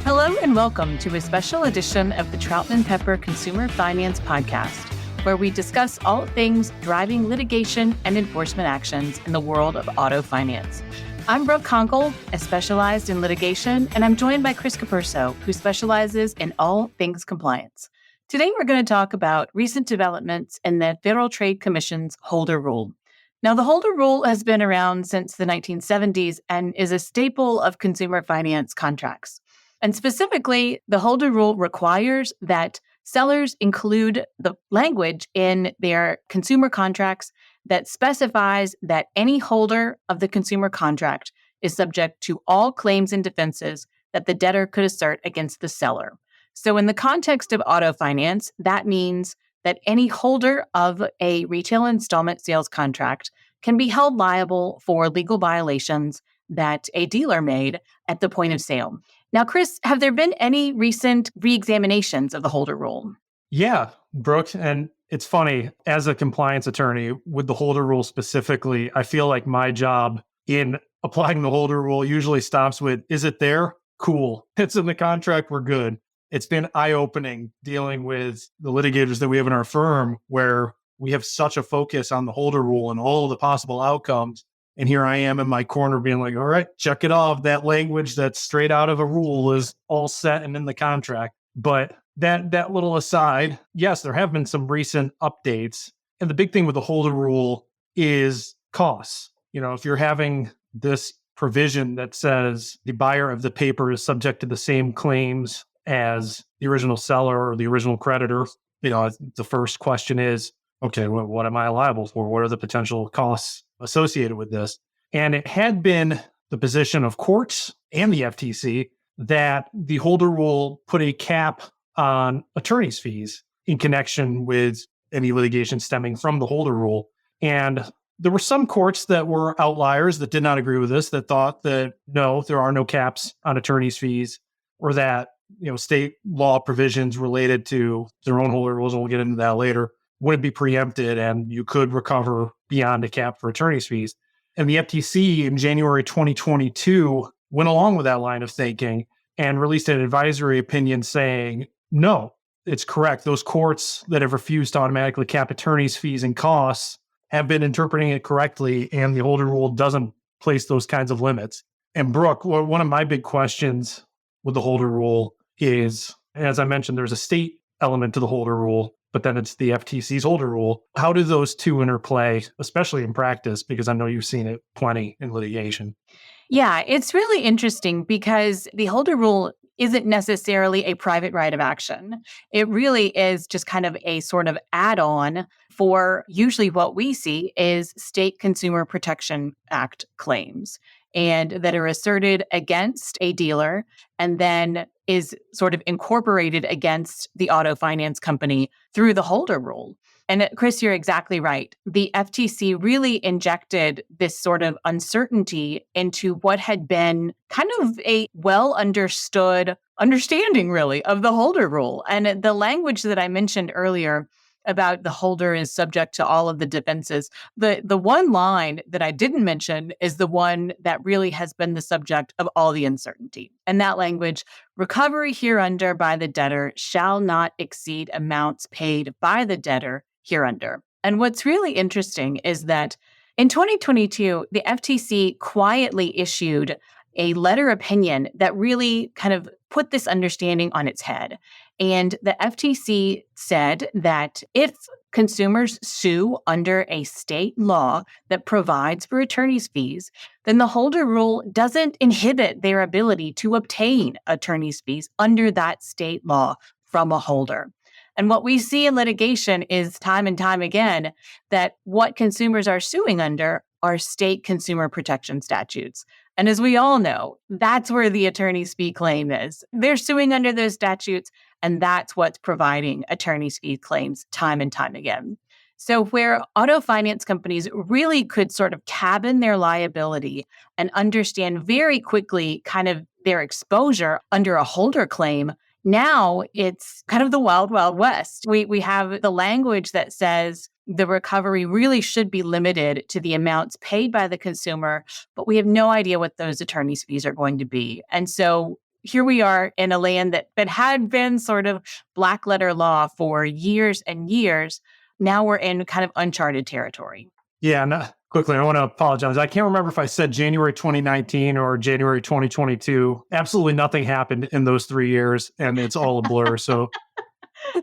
Hello and welcome to a special edition of the Troutman Pepper Consumer Finance Podcast, where we discuss all things driving litigation and enforcement actions in the world of auto finance. I'm Brooke Conkle, a specialized in litigation, and I'm joined by Chris Capurso, who specializes in all things compliance. Today, we're going to talk about recent developments in the Federal Trade Commission's holder rule. Now, the holder rule has been around since the 1970s and is a staple of consumer finance contracts. And specifically, the holder rule requires that sellers include the language in their consumer contracts that specifies that any holder of the consumer contract is subject to all claims and defenses that the debtor could assert against the seller. So in the context of auto finance, that means that any holder of a retail installment sales contract can be held liable for legal violations that a dealer made at the point of sale. Now, Chris, have there been any recent reexaminations of the holder rule? Yeah, Brooke, and it's funny, as a compliance attorney with the holder rule specifically, I feel like my job in applying the holder rule usually stops with, is it there? Cool. It's in the contract, we're good. It's been eye-opening dealing with the litigators that we have in our firm where we have such a focus on the holder rule and all of the possible outcomes. And here I am in my corner being like, all right, check it off. That language that's straight out of a rule is all set and in the contract. But that little aside, yes, there have been some recent updates. And the big thing with the holder rule is costs. You know, if you're having this provision that says the buyer of the paper is subject to the same claims as the original seller or the original creditor, you know, the first question is, okay, what am I liable for? What are the potential costs associated with this? And it had been the position of courts and the FTC that the holder rule put a cap on attorney's fees in connection with any litigation stemming from the holder rule. And there were some courts that were outliers that did not agree with this, that thought that no, there are no caps on attorney's fees, or that, you know, state law provisions related to their own holder rules, and we'll get into that later, wouldn't be preempted and you could recover beyond a cap for attorney's fees. And the FTC in January 2022 went along with that line of thinking and released an advisory opinion saying, no, it's correct. Those courts that have refused to automatically cap attorney's fees and costs have been interpreting it correctly, and the holder rule doesn't place those kinds of limits. And Brooke, one of my big questions with the holder rule is, as I mentioned, there's a state element to the holder rule, but then it's the FTC's holder rule. How do those two interplay, especially in practice? Because I know you've seen it plenty in litigation. Yeah, it's really interesting because the holder rule isn't necessarily a private right of action. It really is just kind of a sort of add-on for usually what we see is State Consumer Protection Act claims, and that are asserted against a dealer and then is sort of incorporated against the auto finance company through the holder rule. And Chris, you're exactly right. The FTC really injected this sort of uncertainty into what had been kind of a well understood understanding, really, of the holder rule. And the language that I mentioned earlier about the holder is subject to all of the defenses. The one line that I didn't mention is the one that really has been the subject of all the uncertainty. And that language, recovery hereunder by the debtor shall not exceed amounts paid by the debtor hereunder. And what's really interesting is that in 2022, the FTC quietly issued a letter opinion that really kind of put this understanding on its head. And the FTC said that if consumers sue under a state law that provides for attorney's fees, then the holder rule doesn't inhibit their ability to obtain attorney's fees under that state law from a holder. And what we see in litigation is time and time again that what consumers are suing under are state consumer protection statutes. And as we all know, that's where the attorney's fee claim is. They're suing under those statutes, and that's what's providing attorney's fee claims time and time again. So where auto finance companies really could sort of cabin their liability and understand very quickly kind of their exposure under a holder claim, now it's kind of the wild, wild west. We have the language that says, the recovery really should be limited to the amounts paid by the consumer, but we have no idea what those attorney's fees are going to be. And so here we are in a land that had been sort of black letter law for years and years. Now we're in kind of uncharted territory. Yeah, and quickly, I want to apologize. I can't remember if I said January 2019 or January 2022. Absolutely nothing happened in those 3 years, and it's all a blur. So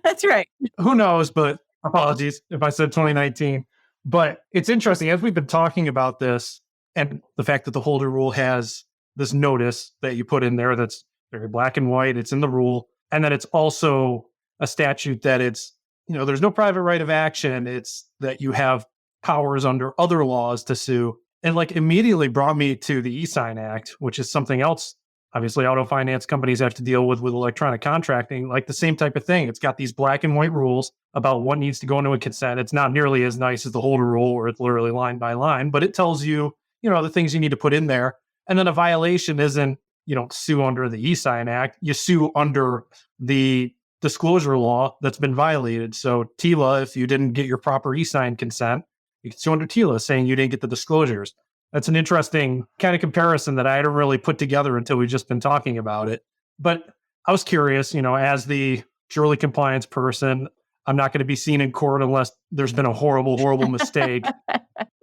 That's right. who knows, but apologies if I said 2019. But it's interesting, as we've been talking about this and the fact that the holder rule has this notice that you put in there that's very black and white, it's in the rule, and that it's also a statute that it's, there's no private right of action. It's that you have powers under other laws to sue. And like immediately brought me to the e-sign act, which is something else. Obviously, auto finance companies have to deal with electronic contracting, like the same type of thing. It's got these black and white rules about what needs to go into a consent. It's not nearly as nice as the holder rule where it's literally line by line, but it tells you, the things you need to put in there. And then a violation isn't, you don't sue under the e-sign act. You sue under the disclosure law that's been violated. So TILA, if you didn't get your proper e-sign consent, you can sue under TILA saying you didn't get the disclosures. That's an interesting kind of comparison that I hadn't really put together until we've just been talking about it. But I was curious, as the purely compliance person, I'm not going to be seen in court unless there's been a horrible, horrible mistake.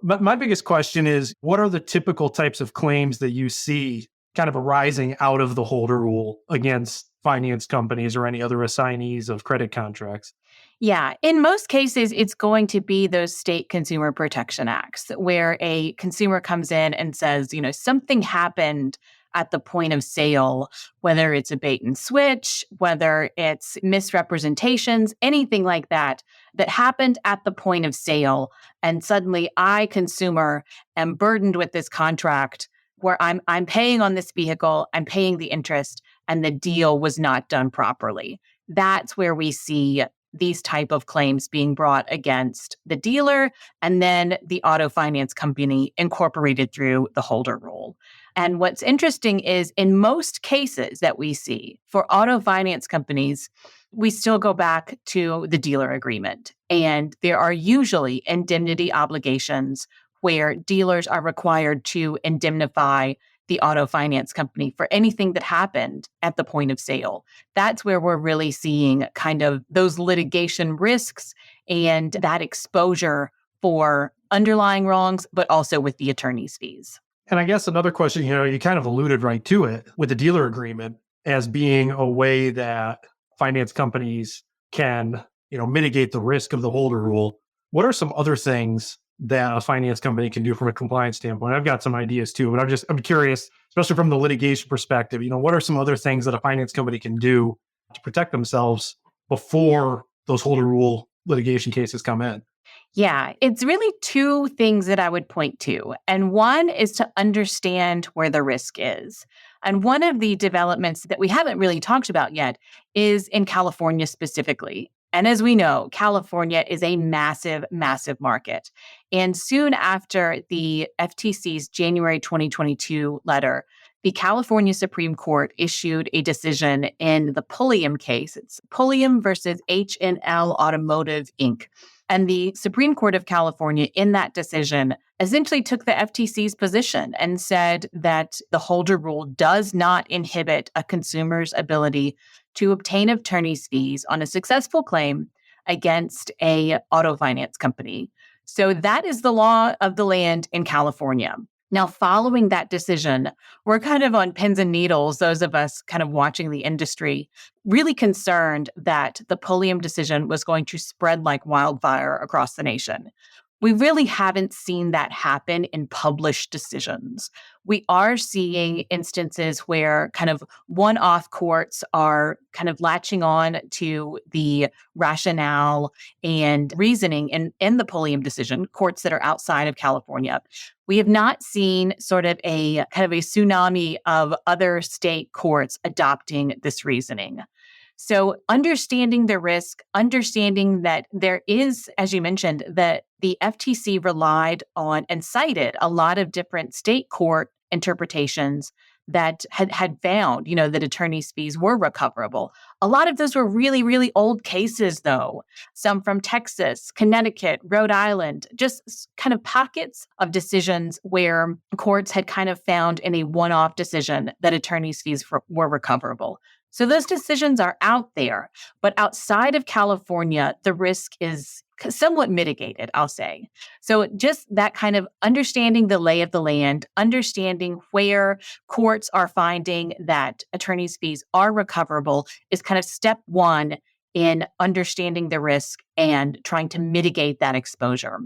But my biggest question is, what are the typical types of claims that you see kind of arising out of the holder rule against finance companies or any other assignees of credit contracts? Yeah, in most cases, it's going to be those state consumer protection acts where a consumer comes in and says, something happened at the point of sale, whether it's a bait and switch, whether it's misrepresentations, anything like that happened at the point of sale. And suddenly I, consumer, am burdened with this contract where I'm paying on this vehicle, I'm paying the interest, and the deal was not done properly. That's where we see these type of claims being brought against the dealer and then the auto finance company incorporated through the holder rule. And what's interesting is in most cases that we see for auto finance companies, we still go back to the dealer agreement. And there are usually indemnity obligations where dealers are required to indemnify the auto finance company for anything that happened at the point of sale. That's where we're really seeing kind of those litigation risks and that exposure for underlying wrongs, but also with the attorney's fees. And I guess another question, you kind of alluded right to it with the dealer agreement as being a way that finance companies can, mitigate the risk of the holder rule. What are some other things that a finance company can do from a compliance standpoint? I've got some ideas too, but I'm curious, especially from the litigation perspective, what are some other things that a finance company can do to protect themselves before those holder rule litigation cases come in? Yeah, it's really two things that I would point to. And one is to understand where the risk is. And one of the developments that we haven't really talked about yet is in California specifically. And as we know, California is a massive, massive market. And soon after the FTC's January 2022 letter, the California Supreme Court issued a decision in the Pulliam case. It's Pulliam versus H&L Automotive, Inc. And the Supreme Court of California in that decision essentially took the FTC's position and said that the holder rule does not inhibit a consumer's ability to obtain attorney's fees on a successful claim against a auto finance company. So that is the law of the land in California. Now, following that decision, we're kind of on pins and needles, those of us kind of watching the industry, really concerned that the Pulliam decision was going to spread like wildfire across the nation. We really haven't seen that happen in published decisions. We are seeing instances where kind of one-off courts are kind of latching on to the rationale and reasoning in the Pulliam decision, courts that are outside of California. We have not seen sort of a kind of a tsunami of other state courts adopting this reasoning. So understanding the risk, understanding that there is, as you mentioned, that the FTC relied on and cited a lot of different state court interpretations that had found, that attorney's fees were recoverable. A lot of those were really, really old cases, though. Some from Texas, Connecticut, Rhode Island, just kind of pockets of decisions where courts had kind of found in a one-off decision that attorney's fees were recoverable. So those decisions are out there. But outside of California, the risk is somewhat mitigated, I'll say. So just that kind of understanding the lay of the land, understanding where courts are finding that attorney's fees are recoverable is kind of step one in understanding the risk and trying to mitigate that exposure.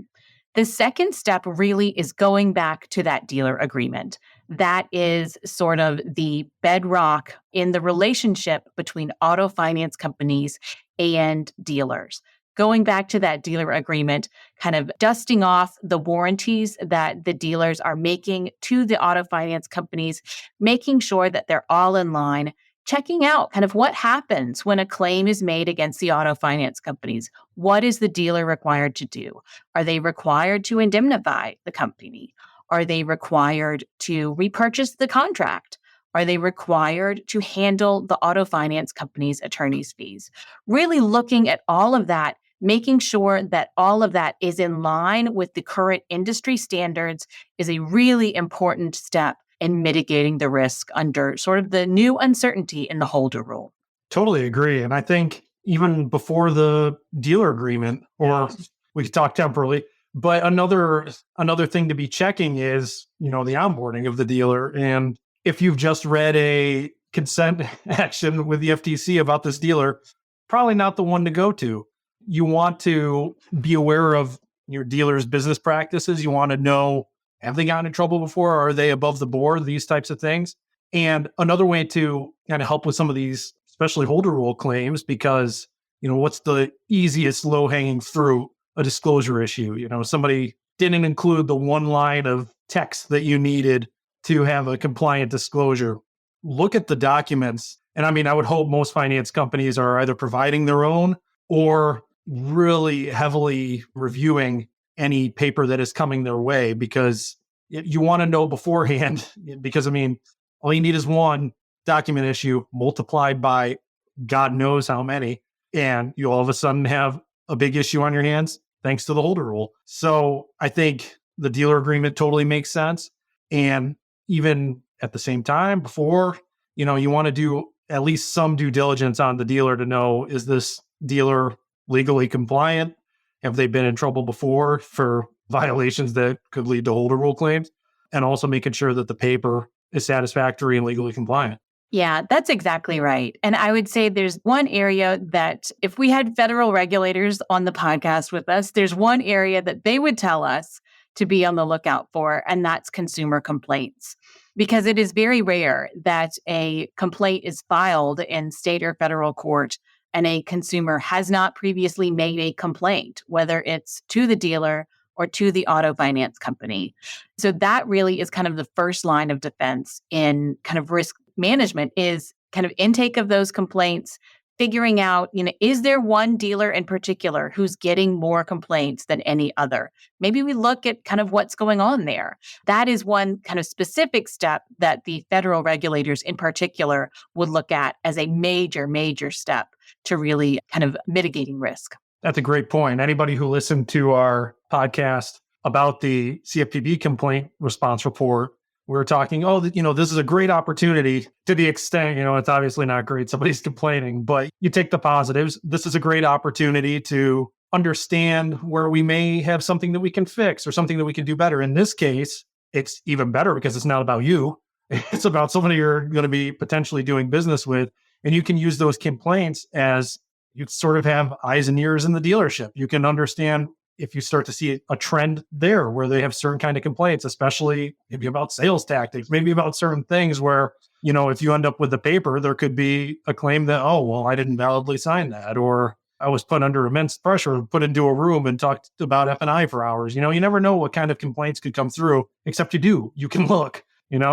The second step really is going back to that dealer agreement. That is sort of the bedrock in the relationship between auto finance companies and dealers. Going back to that dealer agreement, kind of dusting off the warranties that the dealers are making to the auto finance companies, making sure that they're all in line, checking out kind of what happens when a claim is made against the auto finance companies. What is the dealer required to do? Are they required to indemnify the company? Are they required to repurchase the contract? Are they required to handle the auto finance company's attorney's fees? Really looking at all of that, making sure that all of that is in line with the current industry standards is a really important step in mitigating the risk under sort of the new uncertainty in the holder rule. Totally agree. And I think even before the dealer agreement, or we could talk temporally, but another thing to be checking is, the onboarding of the dealer. And if you've just read a consent action with the FTC about this dealer, probably not the one to go to. You want to be aware of your dealer's business practices. You want to know, have they gotten in trouble before? Are they above the board? These types of things. And another way to kind of help with some of these, especially holder rule claims, because, what's the easiest low-hanging fruit? A disclosure issue. Somebody didn't include the one line of text that you needed to have a compliant disclosure. Look at the documents. And I would hope most finance companies are either providing their own or really heavily reviewing any paper that is coming their way, because you want to know beforehand, because all you need is one document issue multiplied by God knows how many, and you all of a sudden have a big issue on your hands thanks to the holder rule. So I think the dealer agreement totally makes sense. And even at the same time, before, you want to do at least some due diligence on the dealer to know, is this dealer legally compliant? Have they been in trouble before for violations that could lead to holder rule claims? And also making sure that the paper is satisfactory and legally compliant. Yeah, that's exactly right. And I would say there's one area that if we had federal regulators on the podcast with us, there's one area that they would tell us to be on the lookout for, and that's consumer complaints. Because it is very rare that a complaint is filed in state or federal court and a consumer has not previously made a complaint, whether it's to the dealer or to the auto finance company. So that really is kind of the first line of defense in kind of risk management, is kind of intake of those complaints, figuring out, is there one dealer in particular who's getting more complaints than any other? Maybe we look at kind of what's going on there. That is one kind of specific step that the federal regulators in particular would look at as a major, major step to really kind of mitigating risk. That's a great point. Anybody who listened to our podcast about the CFPB complaint response report, we were talking, this is a great opportunity to the extent, it's obviously not great. Somebody's complaining, but you take the positives. This is a great opportunity to understand where we may have something that we can fix or something that we can do better. In this case, it's even better because it's not about you. It's about somebody you're going to be potentially doing business with. And you can use those complaints as you sort of have eyes and ears in the dealership. You can understand if you start to see a trend there where they have certain kind of complaints, especially maybe about sales tactics, maybe about certain things where, if you end up with the paper, there could be a claim that, I didn't validly sign that, or I was put under immense pressure, put into a room and talked about F&I for hours. You never know what kind of complaints could come through, except you can look,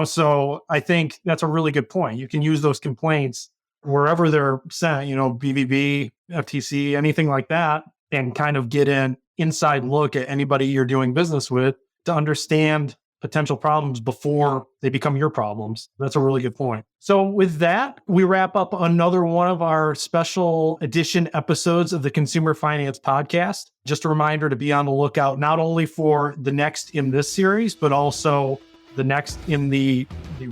So I think that's a really good point. You can use those complaints wherever they're sent, BBB, FTC, anything like that, and kind of get an inside look at anybody you're doing business with to understand potential problems before they become your problems. That's a really good point. So with that, we wrap up another one of our special edition episodes of the Consumer Finance Podcast. Just a reminder to be on the lookout, not only for the next in this series, but also the next in the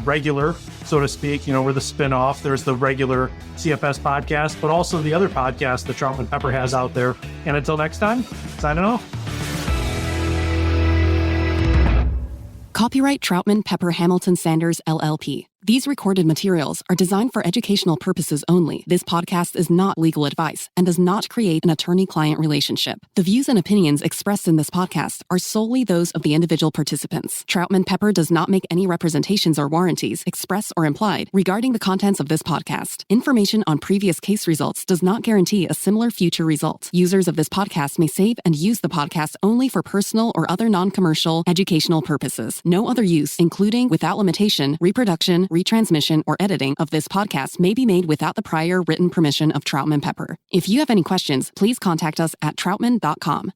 regular, so to speak, we're the spinoff. There's the regular CFS podcast, but also the other podcast that Troutman Pepper has out there. And until next time, signing off. Copyright Troutman Pepper Hamilton Sanders, LLP. These recorded materials are designed for educational purposes only. This podcast is not legal advice and does not create an attorney-client relationship. The views and opinions expressed in this podcast are solely those of the individual participants. Troutman Pepper does not make any representations or warranties, express or implied, regarding the contents of this podcast. Information on previous case results does not guarantee a similar future result. Users of this podcast may save and use the podcast only for personal or other non-commercial educational purposes. No other use, including, without limitation, reproduction, retransmission, or editing of this podcast may be made without the prior written permission of Troutman Pepper. If you have any questions, please contact us at troutman.com.